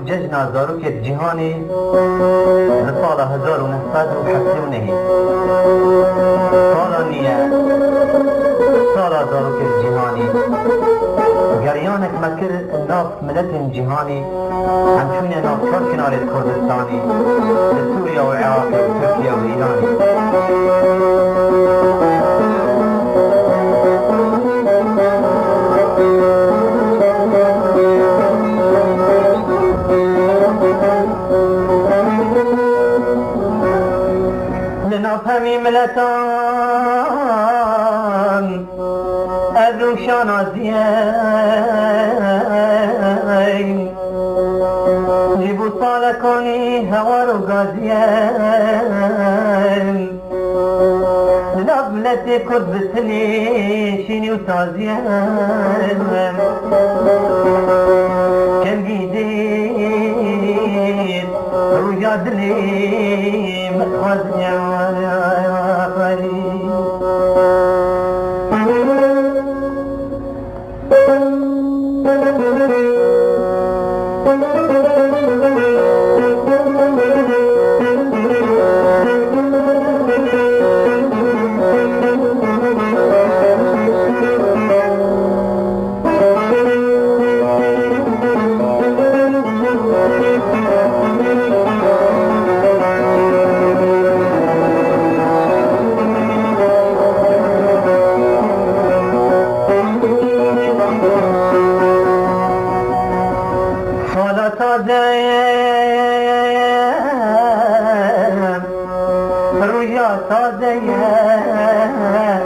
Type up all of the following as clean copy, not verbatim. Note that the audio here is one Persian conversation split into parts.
جشن زاروک جهانی سال 1979 سال نیه سال زاروک جهانی گریانک مکر ناف ملت جهانی همچون ناف چار کنار کردستانی سوریا و عراق و ترکیه و ایرانی همی ملتان از روشان آزیین جیبو سالکانی هوار و گازیین لب ملت کرد بسلی شینی و تازیین کنگی دید رویا دلی متوازیم رویا تازه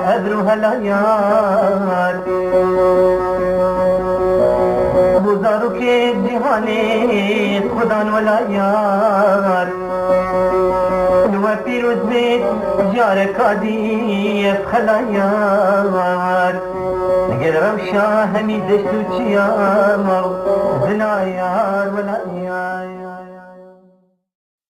ادرو هلایات بزارو که جهانی خدان ولایات نو پیروز بید جار کادی خلایات نگر روشا همی دشتو چیام زنایار ولایات